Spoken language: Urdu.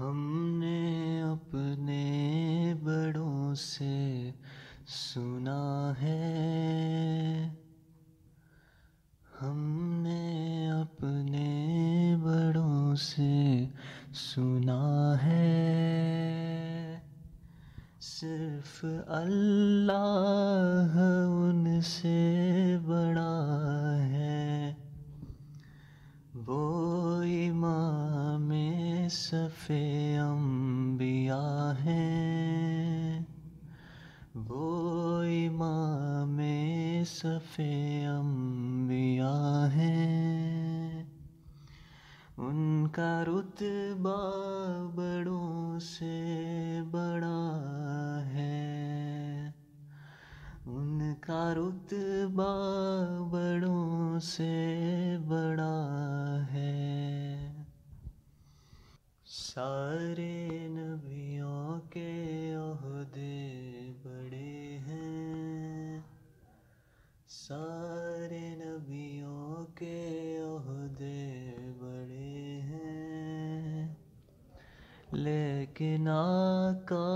ہم نے اپنے بڑوں سے سنا ہے، ہم نے اپنے بڑوں سے سنا ہے، صرف اللہ ان سے بڑا ہے، وہ امام صف انبیاء ہیں، وہ امام صف انبیاء ہیں، ان کا رتبہ بڑوں سے بڑا ہے، ان کا رتبہ بڑوں سے بڑا ہے۔ سارے نبیوں کے عہدے بڑے ہیں، سارے نبیوں کے عہدے بڑے ہیں، لیکن آقا